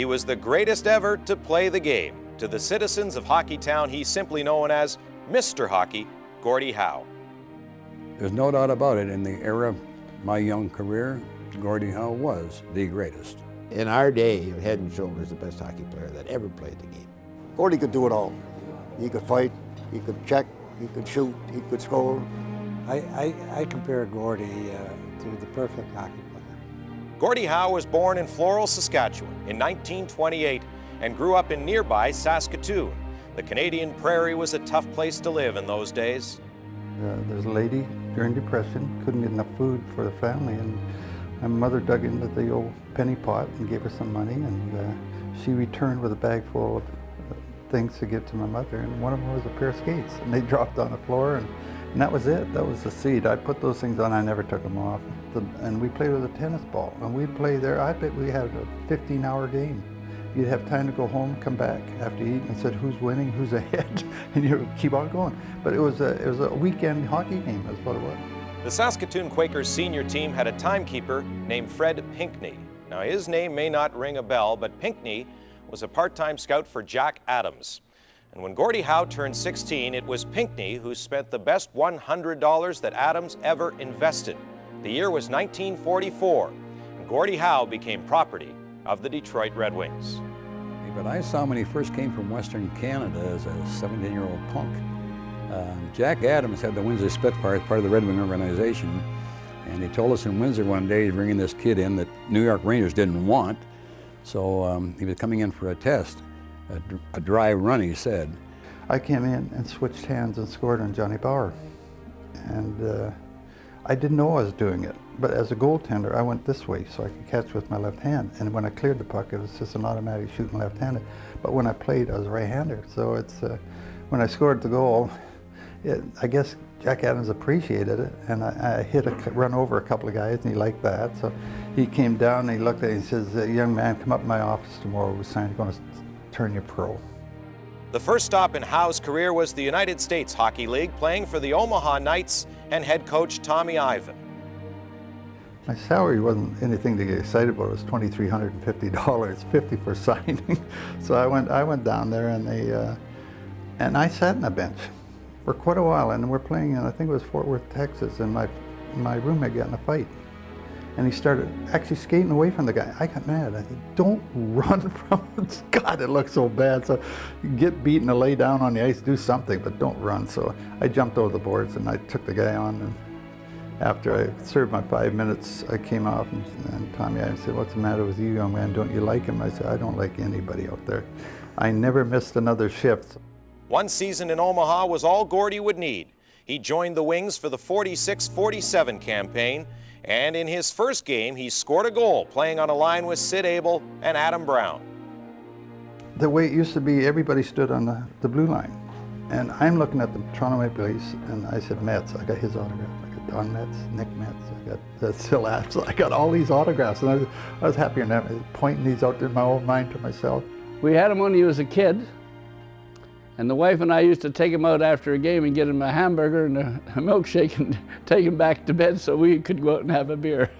He was the greatest ever to play the game. To the citizens of Hockeytown, he's simply known as Mr. Hockey, Gordie Howe. There's no doubt about it. In the era of my young career, Gordie Howe was the greatest. In our day, head and shoulders the best hockey player that ever played the game. Gordie could do it all. He could fight, he could check, he could shoot, he could score. I compare Gordie to the perfect hockey player. Gordie Howe was born in Floral, Saskatchewan in 1928 and grew up in nearby Saskatoon. The Canadian prairie was a tough place to live in those days. There's a lady during Depression, couldn't get enough food for the family, and my mother dug into the old penny pot and gave her some money, and she returned with a bag full of things to give to my mother, and one of them was a pair of skates, and they dropped on the floor, and that was it. That was the seed. I put those things on, I never took them off. And we played with a tennis ball, and we'd play there. I bet we had a 15-hour game. You'd have time to go home, come back after eating, and said who's winning, who's ahead, and you keep on going. But it was a weekend hockey game, that's what it was. The Saskatoon Quakers senior team had a timekeeper named Fred Pinckney. Now his name may not ring a bell, but Pinckney was a part-time scout for Jack Adams. And when Gordie Howe turned 16, it was Pinckney who spent the best $100 that Adams ever invested. The year was 1944, and Gordie Howe became property of the Detroit Red Wings. But I saw him when he first came from Western Canada as a 17-year-old punk. Jack Adams had the Windsor Spitfire as part of the Red Wing organization, and he told us in Windsor one day he's bringing this kid in that New York Rangers didn't want, so he was coming in for a test, a dry run, he said. I came in and switched hands and scored on Johnny Bauer, and I didn't know I was doing it, but as a goaltender, I went this way so I could catch with my left hand. And when I cleared the puck, it was just an automatic shooting left-handed. But when I played, I was right-hander. So it's when I scored the goal, I guess Jack Adams appreciated it, and I run over a couple of guys, and he liked that. So he came down and he looked at it and he says, "Young man, come up to my office tomorrow. We're going to turn you pro." The first stop in Howe's career was the United States Hockey League, playing for the Omaha Knights and head coach Tommy Ivan. My salary wasn't anything to get excited about. It was $2,350, $50 for signing. So I went down there, and I sat in a bench for quite a while. And we're playing in, I think it was Fort Worth, Texas, and my roommate got in a fight. And he started actually skating away from the guy. I got mad. I said, "Don't run from it." God, it looks so bad. So you get beaten to lay down on the ice, do something, but don't run. So I jumped over the boards and I took the guy on. And after I served my 5 minutes, I came off and Tommy I said, "What's the matter with you, young man? Don't you like him?" I said, "I don't like anybody out there." I never missed another shift. One season in Omaha was all Gordie would need. He joined the Wings for the 46-47 campaign. And in his first game, he scored a goal, playing on a line with Sid Abel and Adam Brown. The way it used to be, everybody stood on the blue line. And I'm looking at the Toronto Maple Leafs, and I said, "Metz." I got his autograph. I got Don Metz, Nick Metz. I got Sil Apps. I got all these autographs, and I was happier than that, pointing these out in my own mind to myself. We had him when he was a kid. And the wife and I used to take him out after a game and get him a hamburger and a milkshake and take him back to bed so we could go out and have a beer.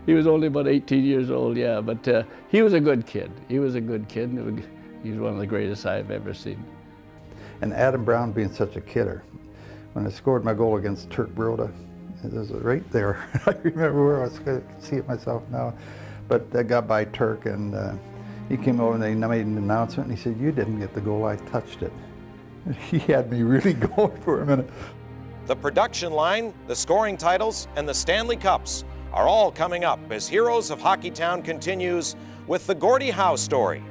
He was only about 18 years old, yeah, but he was a good kid. He was a good kid. He was one of the greatest I've ever seen. And Adam Brown being such a kidder. When I scored my goal against Turk Broda, it was right there. I remember where I was going to see it myself now. But I got by Turk, and he came over and they made an announcement, and he said, "You didn't get the goal, I touched it." He had me really going for a minute. The production line, the scoring titles, and the Stanley Cups are all coming up as Heroes of Hockeytown continues with the Gordie Howe story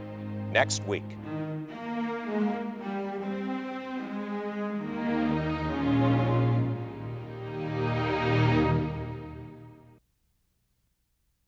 next week.